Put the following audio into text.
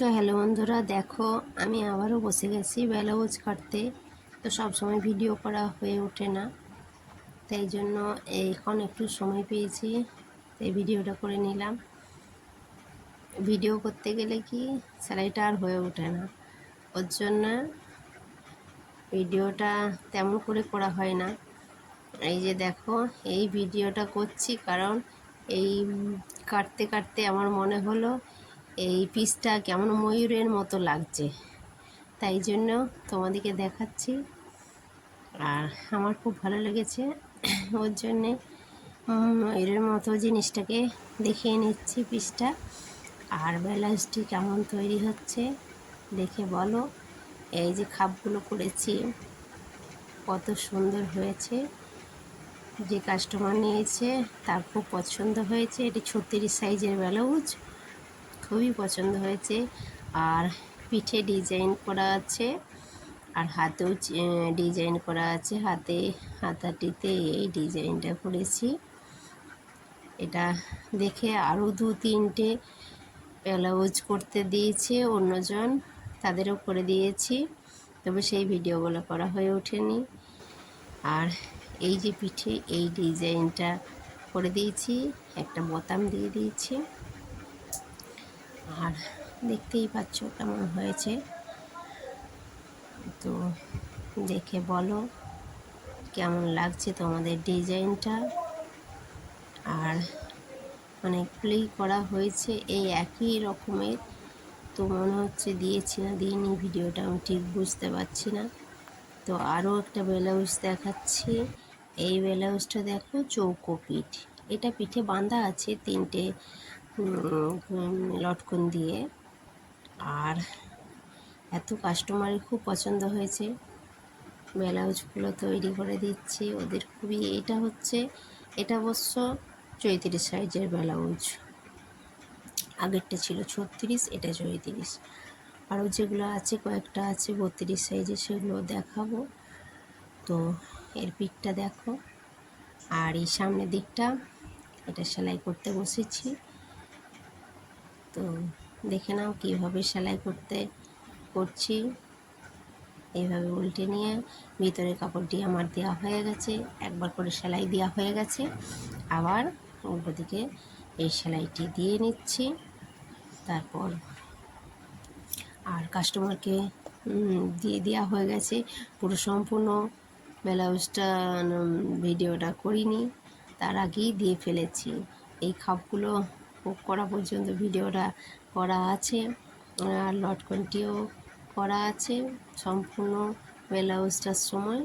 তো হ্যালো বন্ধুরা, দেখো আমি আবারও বসে গেছি ব্লাউজ কাটতে। তো সব সময় ভিডিও করা হয়ে ওঠে না, তাই জন্য এখন একটু সময় পেয়েছি, তাই ভিডিওটা করে নিলাম। ভিডিও করতে গেলে কি সেলাইটা আর হয়ে ওঠে না, ওর জন্য ভিডিওটা তেমন করে করা হয় না। এই যে দেখো, এই ভিডিওটা করছি কারণ এই কাটতে কাটতে আমার মনে হলো এই পিসটা কেমন ময়ূরের মতো লাগছে, তাই জন্য তোমাদেরকে দেখাচ্ছি। আর আমার খুব ভালো লেগেছে, ওর জন্যে ময়ূরের মতো জিনিসটাকে দেখিয়ে নিচ্ছি পিসটা। আর ব্লাউজটি কেমন তৈরি হচ্ছে দেখে বলো। এই যে খাপগুলো করেছি কত সুন্দর হয়েছে, যে কাস্টমার নিয়েছে তার খুব পছন্দ হয়েছে। এটি 36 সাইজের ব্লাউজ, খুবই পছন্দ হয়েছে। আর পিঠে ডিজাইন করা আছে, আর হাতেও ডিজাইন করা আছে, হাতাটিতে এই ডিজাইনটা করেছি। এটা দেখে আরও 2-3টে ব্লাউজ করতে দিয়েছে অন্যজন, তাদেরও করে দিয়েছি, তবে সেই ভিডিওগুলো করা হয়ে ওঠেনি। আর এই যে পিঠে এই ডিজাইনটা করে দিয়েছি, একটা বোতাম দিয়ে দিয়েছি। আর দেখতেই পাচ্ছ কেমন হয়েছে, তো দেখে বলো কেমন লাগছে তোমাদের ডিজাইনটা। আর অনেকগুলি করা হয়েছে এই একই রকমের, তো মনে হচ্ছে দিয়েছি না দিইনি, ভিডিওটা আমি ঠিক বুঝতে পারছি না। তো আরও একটা ব্লাউজ দেখাচ্ছি। এই ব্লাউজটা দেখো, চৌকো পিঠ, এটা পিঠে বাঁধা আছে 3টে লটকন দিয়ে। আর এত কাস্টমারের খুব পছন্দ হয়েছে, ব্লাউজগুলো তৈরি করে দিচ্ছি ওদের খুবই। এটা অবশ্য 34 সাইজের ব্লাউজ, আগেরটা ছিল 36, এটা 34। আরও যেগুলো আছে কয়েকটা আছে 32 সাইজের, সেগুলো দেখাবো। তো এর পিঠটা দেখো, আর এই সামনের দিকটা এটা সেলাই করতে বসেছি। তো দেখে নাও কীভাবে সেলাই করছি। এইভাবে উল্টে নিয়ে ভিতরে কাপড়টি আমার দেওয়া হয়ে গেছে, একবার করে সেলাই দেওয়া হয়ে গেছে, আবার উল্টো দিকে এই সেলাইটি দিয়ে নিচ্ছি। তারপর আর কাস্টমারকে দিয়ে দেওয়া হয়ে গেছে। পুরো সম্পূর্ণ ব্লাউজটা ভিডিওটা করিনি, তার আগেই দিয়ে ফেলেছি। এই খাপগুলো করা পর্যন্ত ভিডিওটা করা আছে, আর লটকনটিও করা আছে সম্পূর্ণ ব্লাউজটার সময়।